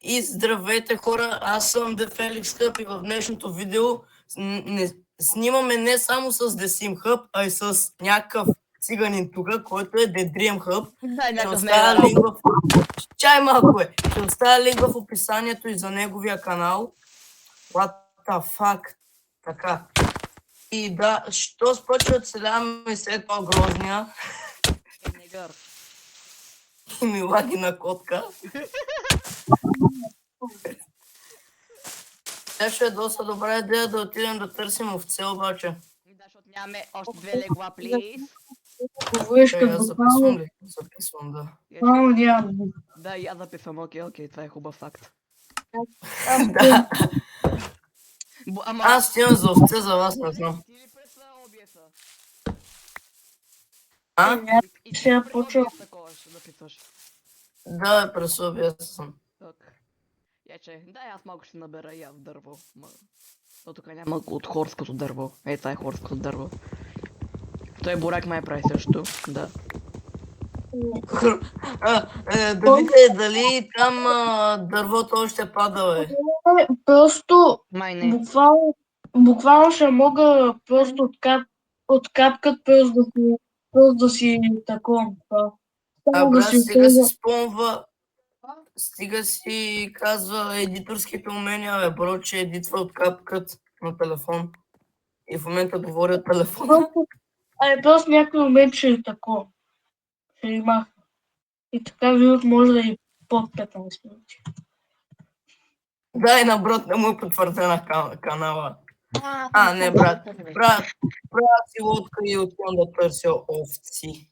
И здравейте хора, аз съм Дефеликс Хъб и в днешното видео снимаме не само с Десим Хъб, а и с някакъв циганин тук, който е Дедрием Хъб. Ще оставя линк в... Чай малко е! Ще оставя линк в описанието и за неговия канал. What the fuck? Така. И да, що спочва отселяваме след това грозния. И ми лаги на котка. Ще е доста добра идея да отидем да търсим овце обаче. Да, защото нямаме още 2 легла, плиз. Аз записвам ли? Записвам, да. Да, и аз записвам, окей, това е хубав факт. Да. Ама... Аз стигам за овце, за вас не знам. Ти ли през OBS-а? А? И ти ли през OBS-а такова ще записваш? Да, през OBS съм. Яче, да, аз малко ще набера и аз дърво. То тук няма от хорското дърво. Това е хорското дърво. Той бурак май прави също, да. Да видите дали там дървото още пада, бе. Просто Май не. буквално ще мога просто откапкат просто да си такова. Брат, стига си спомва. Стига си казва едиторските умения, бе, бро, че едитва от капкът на телефон. И в момента говоря от телефона. Просто някой момент ще е такова. Ще има. И така видеото може да е под 15 минути. Да, и на брат не му е потвърдена канала. Не, брат. Правя си лодка и отивам да търся овци.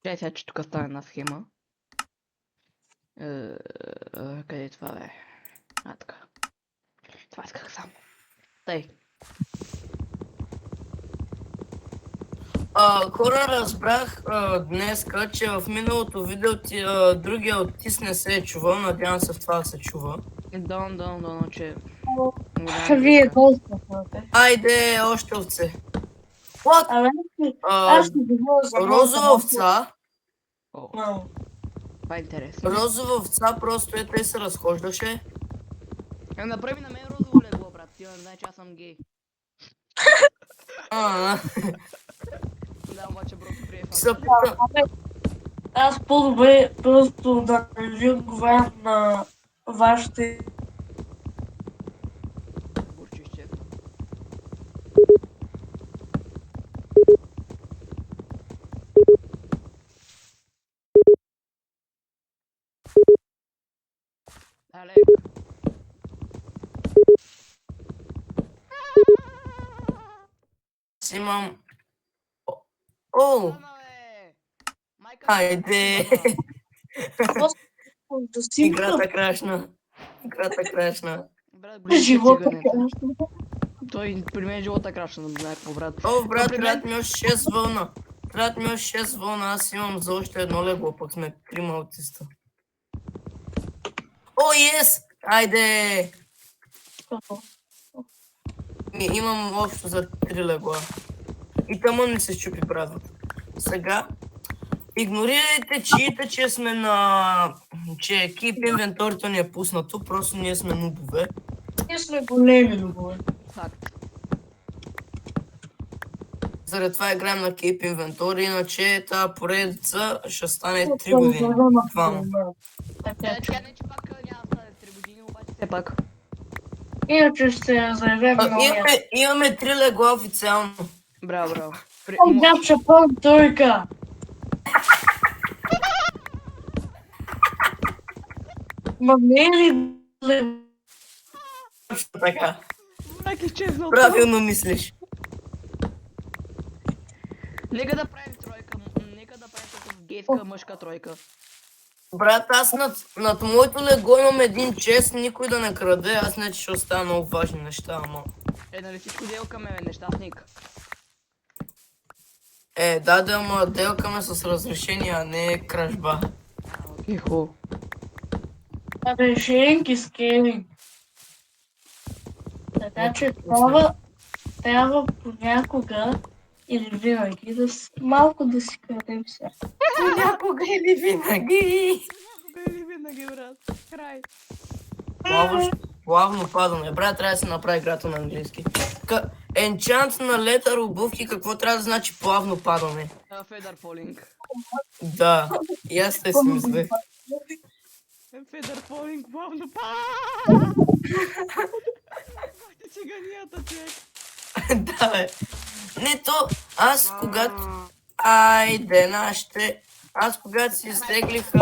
Чай сега, че тук става една схема. Къде е това, бе? Така. Това исках само. Тъй. Хора, разбрах днеска, че в миналото видео другия оттис не се е чувал. Надявам се в това да се чува. Да, че... Вие доста сте. Айде, още овце. What? Аз ще говоря за Розова овца. Това е интересно. Розова овца просто и се разхождаше. Направи на мен розово легло, брат. Ти не знае, че аз съм гей. Да, обаче брото прие факта. Аз по-добре просто да не ви отговарям на вашите... Бурчи изчезна. Алек. Аз имам... О! Хайде! Играта крашна. Живота крашна. Той при мен живота крашна, не знае какво, брат. О, брат, трябва ми още 6 вълна. Аз имам за още едно легло, пък сме 3 аутиста. О, ес! Айде! Имам общо за 3 легла. И тъмън ми се щупи брадвата. Сега, игнорирайте чиите, че сме на... че Keep Inventory ни е пуснато, просто ние сме нубове. Ние сме големи нубове. Факт. Заради това играем на Keep Inventory, иначе тази поредица ще стане 3 години. Тя не че пак няма да стане 3 години, обаче все пак. Иначе ще заявим новия. Имаме 3 легла официално. Браво. Да, ще пълн тройка. Ма не е ли... Точно така. Изчезнал. Правилно мислиш. Нека да правим тройка. Нека да правим такъв гейска мъжка тройка. Брат, аз над моето легло имам един чест, никой да не краде, аз не че ще оставя много важни неща, ама... Нали всичко делкаме, бе, нещастник? Да, ама делкаме с разрешение, а не кражба. Окей, хубаво. Решенки скелинг. Така че трябва понякога или винаги малко да си крадем сега. Понякога или винаги. Винаги, брат. Край. Плавно падане. Брат, трябва да се направи играта на английски. Енчант на летър обувки, какво трябва да значи плавно падане? Федър фолинг. Да, и аз те си мислех. Федър фолинг, плавно Бахте циганията, човек. Да, бе. Не, то, аз когато... Айде, нашите... Аз когато си изтеглих...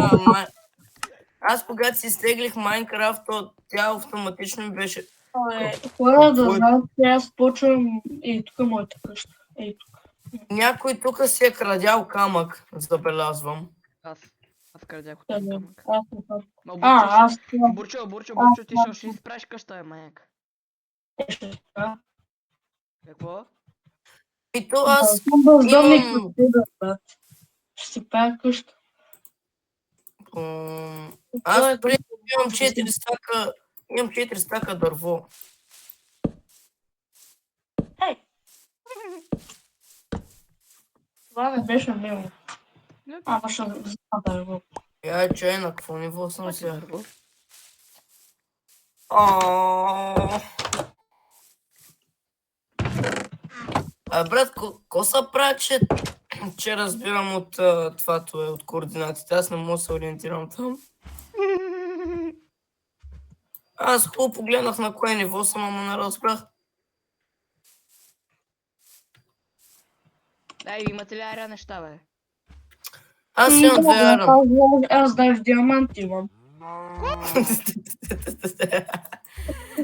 Аз когато си изтеглих Майнкрафт, то тя автоматично ми беше... Хора да знаят, че аз почвам и тук моята къща. Ей тук. Някой тук си е крадял камък, забелязвам. Аз крадях от Къде? този камък. Аз не знам. Ма Аз Бурчо, ти ще изправиш къща, е маяк. ще спра. Какво? И то аз Съм бездомник имам... от тебе, брат. Ще си правя къща. Аз преди имам 4 стака... Имам 4 стака дърво. Ей! Това не беше мило. Ама ще взема дърво. Я че на какво ниво съм сега? Дърво. Брат, ко са прави, че разбирам от това, от координатите? Аз не мога да се ориентирам там. Аз хубаво погледнах на кое ниво съм, ама не разбрах. Ей, имате ли ария неща, бе? Аз имам 2 арам. Аз даже диамант имам.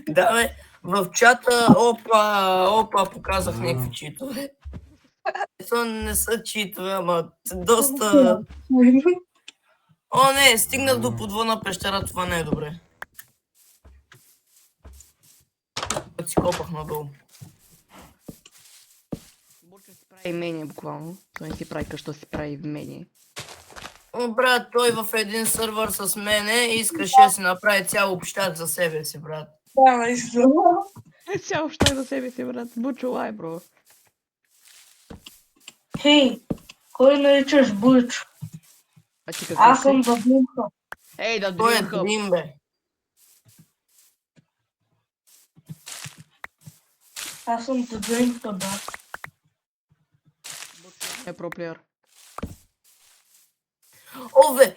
Да, бе, в чата, опа, показах някакви читове. Това не са читове, ама доста... О, не, стигнах до подводна пещера, това не е добре. Си копах надолу. Бурчо си прави имение, буквално. Той не си прави къща, си прави имение. О, брат, той в един сървър с мене искаше да си направи цял общак за себе си, брат. Да, наистина. Цяло щай за себе си, брат. Бурчо лай, бро. Хей, кой наричаш Бурчо? А ти какво Аз си? съм Даблинка. Ей, да Той е Dream Hub. Дрим, бе. Аз съм Даблинка, брат. Е проплеер. Ове,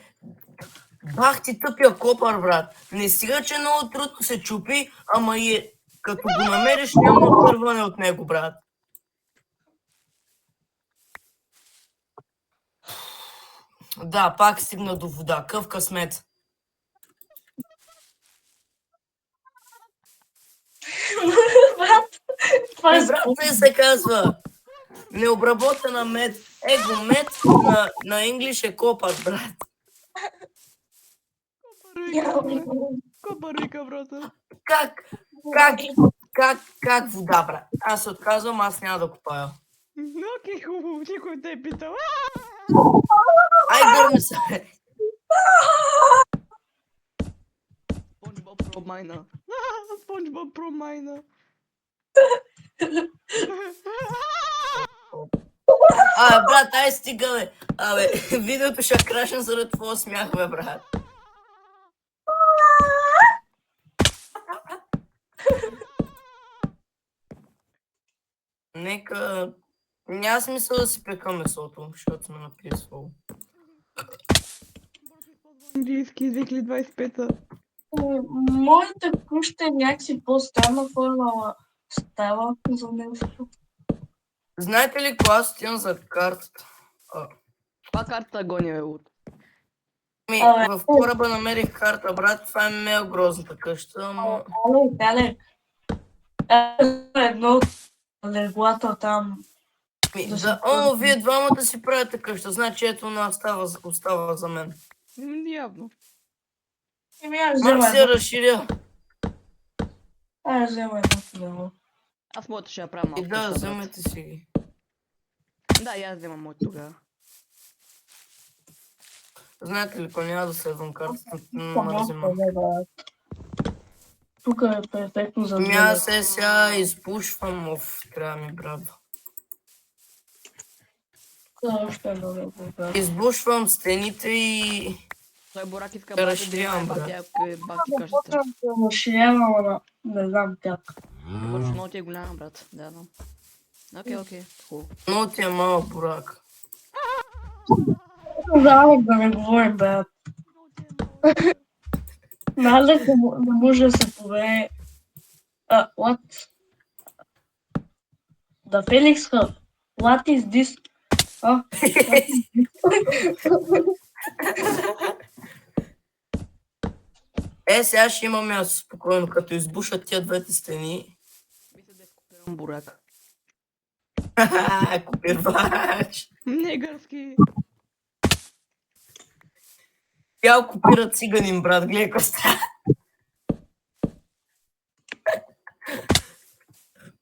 бах ти тъпия копър, брат. Не стига, че много трудно се чупи, ама и като го намериш няма отърване от него, брат. Да, пак стигна до вода. Къв късмет. Брат, това е Брат, не се казва. Необработена мед. Его мед на инглиш е копър, брат. Копър вика, брата. Как вода, брат? Аз се отказвам, аз няма да копая. Окей, хубаво, никой те е питал. Ай, гърми се. SpongeBob Pro Miner. SpongeBob Pro Miner. Брат, ай стига, бе. Абе, видеото ще крашен заради твоя смях, бе, брат. Нека... Няма смисъл да си пека месото, защото сме написвал. Английски 2025-та. Моята къща е някакси по-странна форма. Става за нещо. Знаете ли кога стигна за картата? Каква карта гони, бе, Луд? В кораба намерих карта, брат. Това е мега грозната къща, ама... Алек. Едно от леглата там. Вие двамата си правите къща, значи ето на остава за мен. Явно. Аз Мак взема се разширя. едно. Аз моето ще я правя малко. И да, вземете си ги. Да, и аз вземам моето тогава. Знаете ли, ако няма да следвам картата, Тук е перфектно за Аз сега изпушвам, трябва ми брат. Още едно. Избушвам стените и... Той бурак иска Да бати да разширявам, има брат. бати къщата. Почвам да разширявам, ама не знам как. Точно много ти е голям, брат. Да, да. Окей, хубаво. Много ти е малък бурак. Залък да не говорим, брат. Залък не може да се повее. What? The Felix Hub. What is this? What is Сега ще има място спокойно, като избушат тия двете стени. Мисля да изкопирам бурак. Копирвач. Негърски. Тя копира циганин, брат, гледай какво става.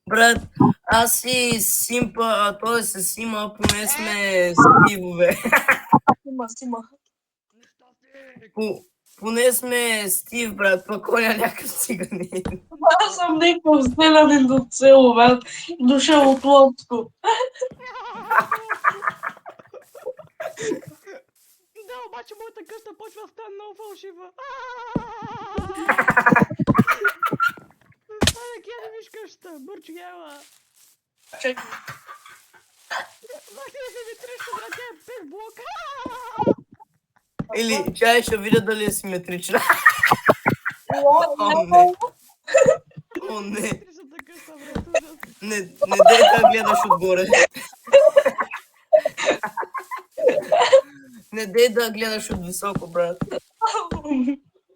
Брат, аз и Симпа, а той се Сима, поне сме Стивове. Сима. Поне сме Стив, брат, пък он е някакъв циганин. Аз съм някакъв селянин до село, брат. Дошъл от Лодско. Да, обаче моята къща почва да стане много фалшива. Алек, я не виж къща, бърчугела. Чакай. Махни да се ми треща, брат, тя е 5 блока. Или чай ще видя дали е симетрична. О, не. Трещата къща, брат, ужас. Не дей да гледаш отгоре. Не дей да гледаш от високо, брат.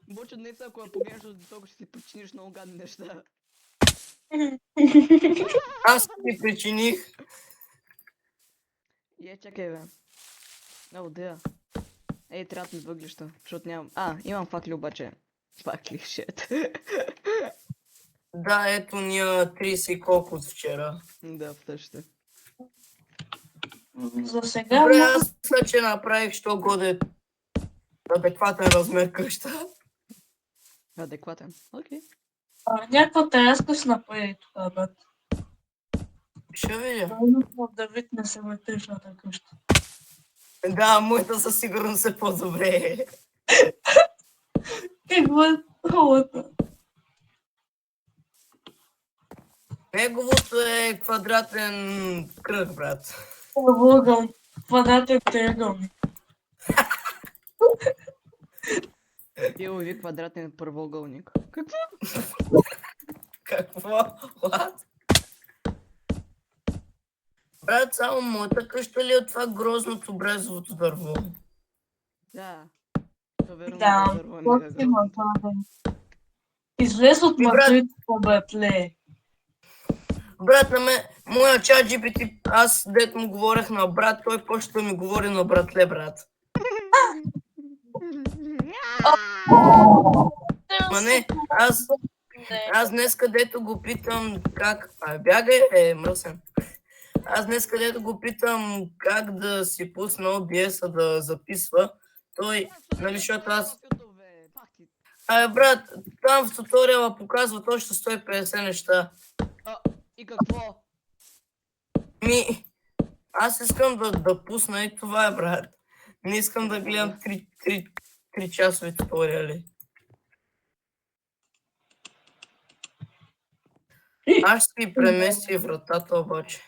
Бочо, днес ако я погледнеш от високо, ще си причиниш много гадни неща. Аз ти причиних. Чакай, бе. О, да. Ей, трябва да ми въглища, защото нямам... имам факли обаче. Факли, шет. Да, ето ния 30 и колко от вчера. Да, същите. За сега Добре, аз мисля, че направих, що годе адекватен размер къща. Адекватен. Окей. някаква тераска ще направи тук, брат. Ще видя. Да витне симетричната къща. Да, моята със сигурност е по-добре. Какво е това? Неговото е квадратен кръг, брат. Първоъгъл. Квадратен триъгълник. Ти лови квадратен първоъгълник. Какво? Какво? What? Брат, само моята къща ли е от това грозното брезовото дърво? Да. То верно Да, дърво е какво мега си грозно. има това да е? Излез от Брат. матрицата, братле. Брат, на мен, моя чат GPT, аз дето му говорех на брат, той почта да ми говори на братле, брат. Ма не, аз днес където го питам как... бягай, мръсен. Аз днес където го питам как да си пусна OBS-а да записва, той, нали, защото аз... брат, там в туториала показва точно 150 неща. И какво? Аз искам да пусна и това е, брат. Не искам да гледам 3 часови туториали. Аз ще си премести вратата обаче.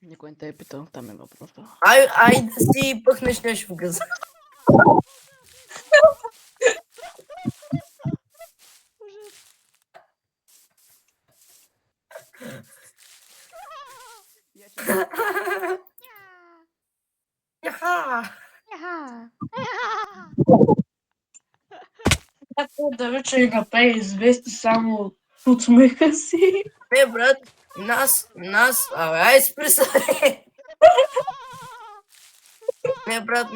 Никой не те е питал, там е въпроса. Ай да си пъхнеш нещо в газа. Както да вече и направи извести само от смеха си. Не, брат, ай спри се. Не, брат,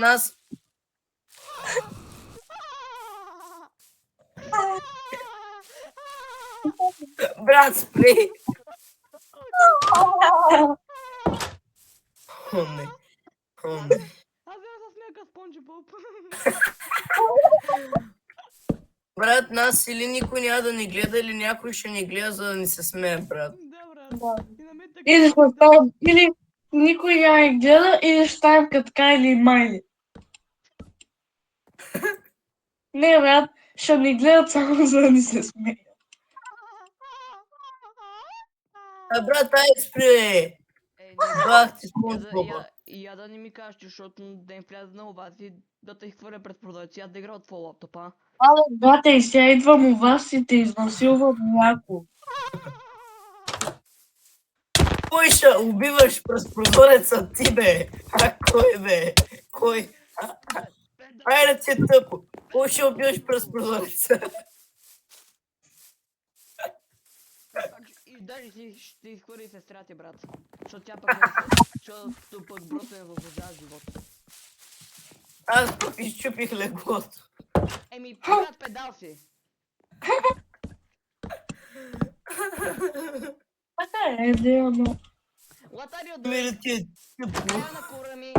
брат, спри. О, не. Аз бях с някакъв Спонжи Боб. Брат, нас или никой няма да ни гледа, или някой ще ни гледа, за да ни се смее, брат. Да, брат. Да. И на мен така... Или ще ставам, или никой няма ги гледа, или ще ставам като Кайли и Майли. Не, брат, ще ни гледат само за да ни се смеят. Брат, ай спри! Ей, Бах ти я да, Спонжбоба. я да не ми кажеш, защото да им вляза на вас и да те изхвърля през прозореца, да игра от твоя лаптоп, а? Але, брате, и сега идвам у вас и те изнасилвам някой. Кой ще убиваш през прозореца ти, бе? А кой, бе? Кой? Айде ти е тъпо. Кой ще убиваш през прозореца? И даже си ще изхвърли сестра ти, брат. Защото тя защото пък брото не заслужава живот. Аз пък изчупих леглото. Еми, брат, педал си. Така е, но... Латарио, Мире ти е тъпо. Ела на кура ми.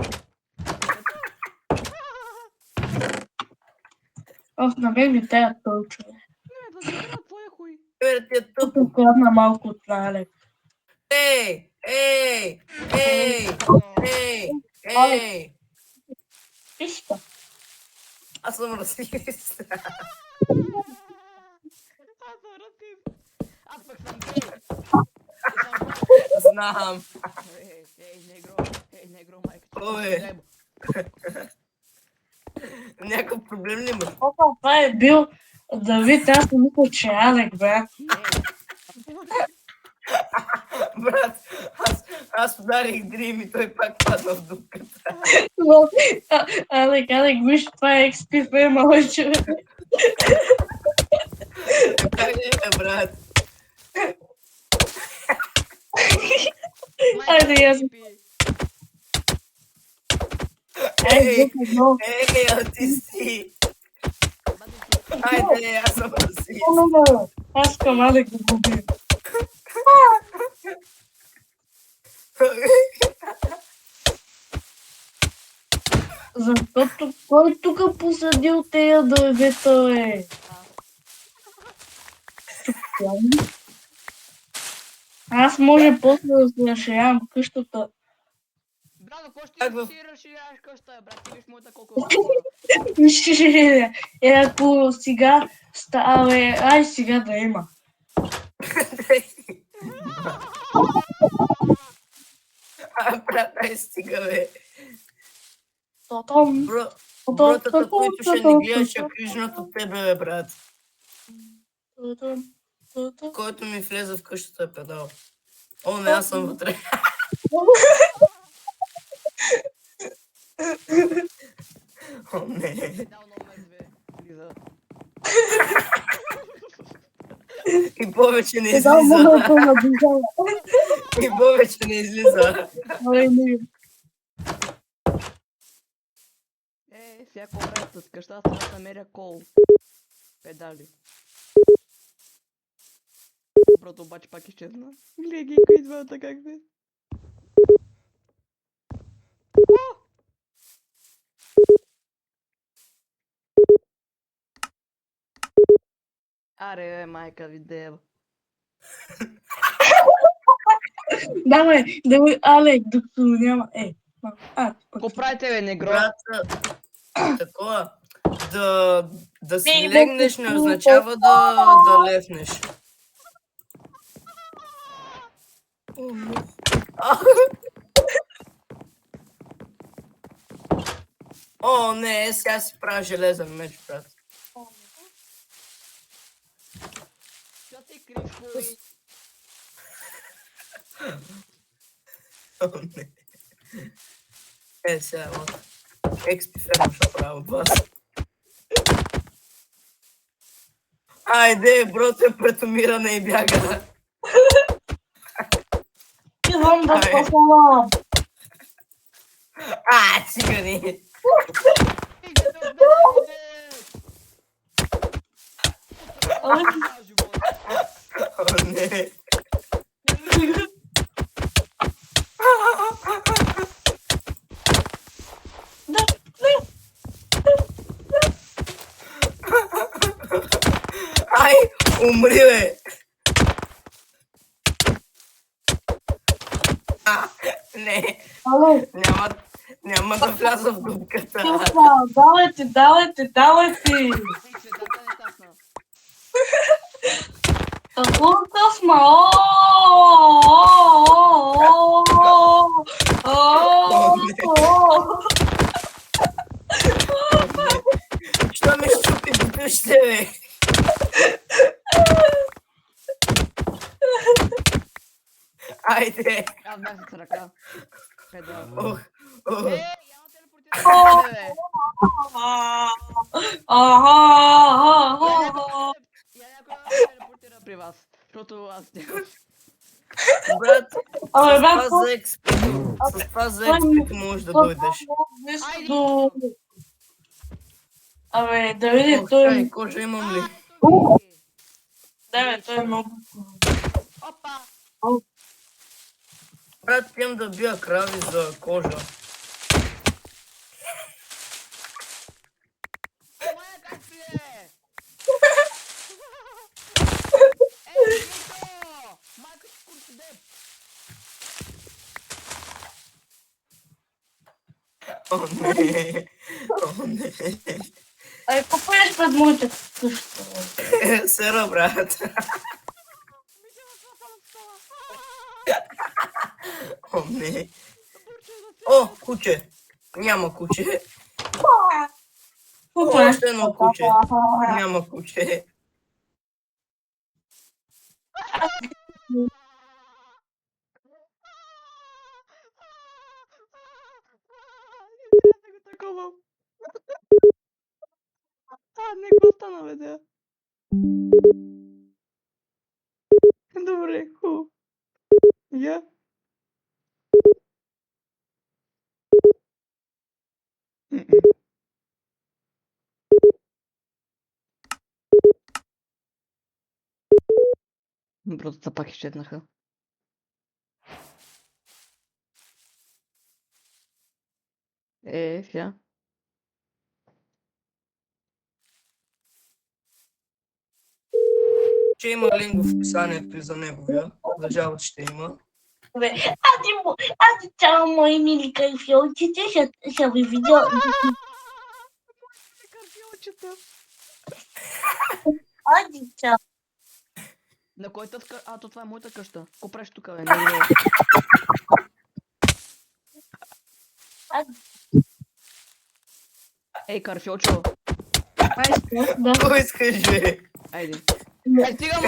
На мен ми тая той човек. Не, да си игра твоя хуй. Мире ти е тъпо. Тук кладна малко от Алек. Ей! Ей! Ей! Ей! Ей! Пишка. Аз съм расист. Аз съм расист. Аз пък съм гей. И съм брат. Знам. Ей, негро, майка. Ой. Някакъв проблем ли имаш? Опа, това е бил Давид, аз не мисля, че е Алек, брат. Брат, аз ударих дрим и той пак падна в дупката. Но, Алек, виж, това е XP фейма, човек. Как е, брат? Айде, аз... Ей! но... Ей, а ти си! Айде, аз съм расист. Аз към Алек да го бия. Защото кой тук посадил тея дървета, бе? Аз може после да се разширявам къщата. Браво, какво ще Как в- си разширяваш къща, брат? Ти виж моята колко е хубава. Виж, ако сега става, ай сега да има. Брат, ай стига, бе. Тотом. Бротата, които ще ни гледат, ще крижнат от тебе, бе, брат. Който ми влезе в къщата е педал. О, не, аз съм вътре. О, не. Дал номер 2. Лиза. И повече не излиза. И повече не излиза. Всяко време с къщата трябва да намеря кол. Педали. Брото обаче пак изчезна. Гледай ги, кои двамата как бе. Аре, бе, майка ви дева. Давай, Алек, докато няма... Ко правите, бе, негро? Брат, такова. Да си Не, легнеш не означава да лефнеш. О, не, сега си правя железен меч, брат. Що ти криш, хуй? О, не. Сега, от. XP ферма ще правя от вас. Айде, брото е претомиране и бяга. Идвам да спасавам. Цигани. О, не. Ай, умри, бе. Не, Алек, няма, Няма да вляза в дупката. Давайте, давайте, давайте. Ей, цветарка не стасна. Какво късма? Що ми щупи бутушите, бе? Айде. Аз бях с ръка. Педал. Ох, ох. Ей, няма телепортиране, бе. Я някой да телепортира при вас. Защото аз нямам. Брат, Абе, с брат, това за експит. С това за експит можеш да дойдеш. Абе, да види, Ох, той чай, кожа имам ли? Да, бе, той е много. Опа! Брат, идем да бия крави за кожа. Моя как прие! Ей, Гито! Майка си курси деп! О, не. О, не. Ай, купуеш пред моите къща. Сера, брат. О, не. О, куче. Няма куче. Още едно куче. Няма куче. Такова. Не го стана, бе, да. Добре, хубаво. Я? Просто пак изчезнаха. Сега. Че има линк в описанието и за неговия. За жалост ще има. Аз цяло мои мили кайфиолчите ще ви видя. Карфиолчета. Ади цяло. На кой тъска? А, то това е моята къща. Ко правиш тук, бе? Не видя. Ей, Карфиолчо. Да. Кой искаш, бе? Айде. Ей, стигам!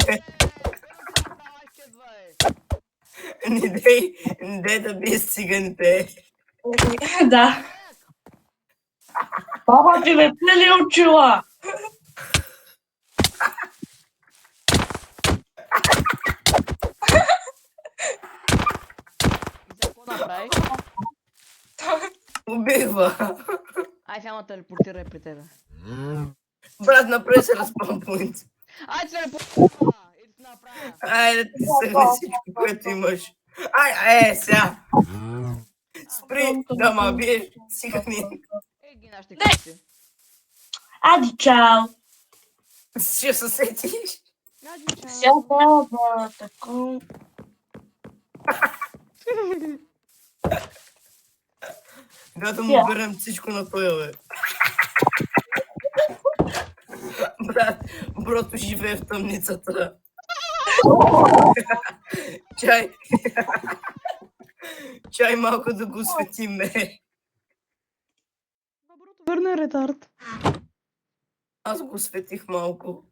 Не дей да бие с циганите. Да. Баба ти ме пили учила. Какво направи? Убива. Ай, сега телепортирай при тебе. Брат, направи се разпън поинт. Ай, телепортира! Иди да направя. Айде, ти съгни всичко, което имаш. Ай, сега. Спри да ма биеш, цигани. Ей, ги нашите къщи. Ади чао. Ще се сетиш. Ади, чао. Сега да тако. Да му берем всичко на тоя, бе. Брат, брото живее в тъмницата. Чай. Чай малко да го осветим, бе. Доброто верно е ретард. Аз го осветих малко.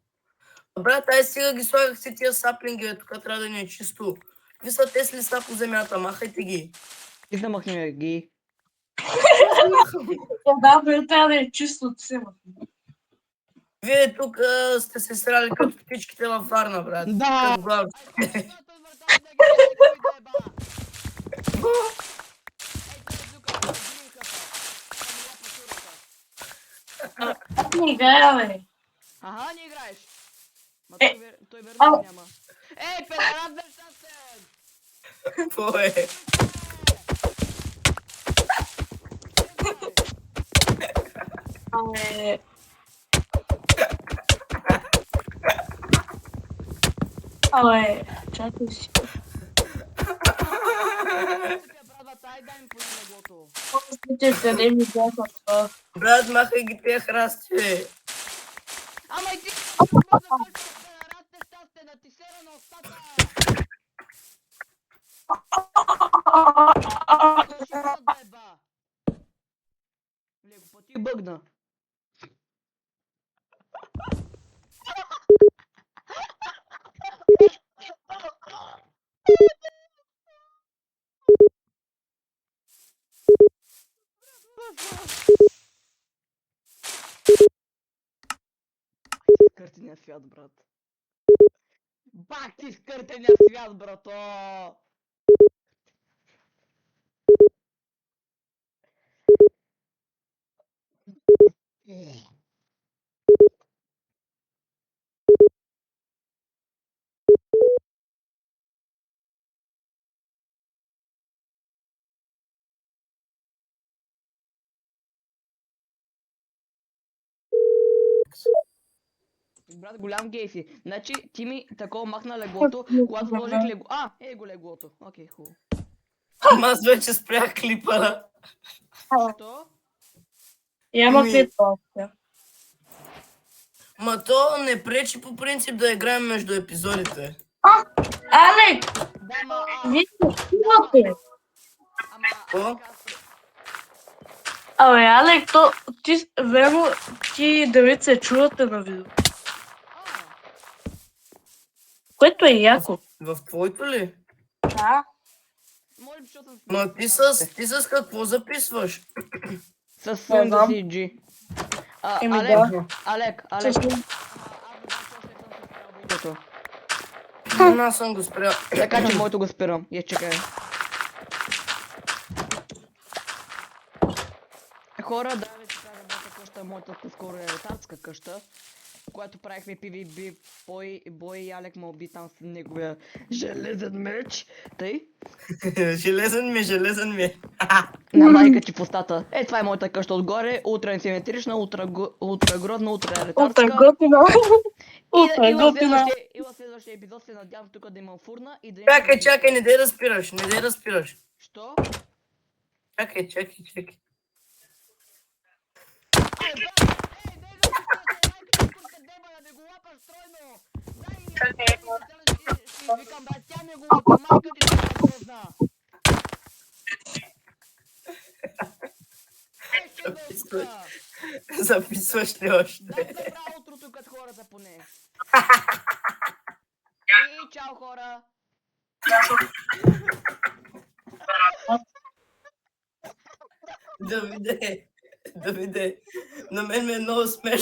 Брат, ай сега ги слагах си тия саплинги, бе. Тук трябва да ни е чисто. Ви са те листа по земята, махайте ги. И да махнем ги. Да, бе, трябва да е чисто от себе. Вие тук сте се срали като птичките във Варна, брат. Да. Като главно. Не играя, бе. Ага, не играеш. Ма той верно Ау. няма. Ей, педерат нещастен! Какво е? Абе, абе, чакай си. Брат, дай ми поне леглото. Помислите, къде ми бяха това. Брат, махай ги тия храсти, бе. Ама и ти да кажеш, че на рад нещастие, да ти сера на устата! Кажи го, беба! Леко пъти бъгна. Картиния свят, брат. Бак ти с картиния свят, брато! Брат, голям гей си. Значи, ти ми такова махна леглото, когато сложих легло... го леглото. Окей, хубаво. Ама аз вече спрях клипа. Що? Няма Ами- клип още. Ма то не пречи по принцип да играем между епизодите. Алек, Да, ма, вие имате. Какво? Абе, Алек, то ти, верно, ти и Давид се чувате на видео. Което е яко. В твоето ли? Да. Може би, защото съм... Ма ти с какво записваш? С Не Windows знам. CG. Еми Алек, да. Алек. С- Аз обаче още не съм се спрял видеото. Аз съм го спрял. Така че моето го спирам. Чекай. Хора, да ви кажа, моята къща, моята по-скоро е ретардска къща, когато правихме PvB, бой и Алек ме уби там с неговия железен меч. Тъй? Железен ми е. На майка ти в устата. Това е моята къща отгоре, ултра несиметрична, ултра грозна, ултра Утре ретардска. готина. Утре И в готина. следващия епизод се надявам тук да имам фурна и да имам... Чакай, не дей да спираш. Що? Чакай. Ай, брат! Ей, дай да си кажа, майка ти курка деба, да ми го лапаш стройно! Дай ми, ще викам, брат, тя ми го лапа, майка ти това е грозна! Ще ме отка! Записваш ли още? Дай забра утрото като хората поне! И чао, хора! Давиде, на мен ми е много смешно.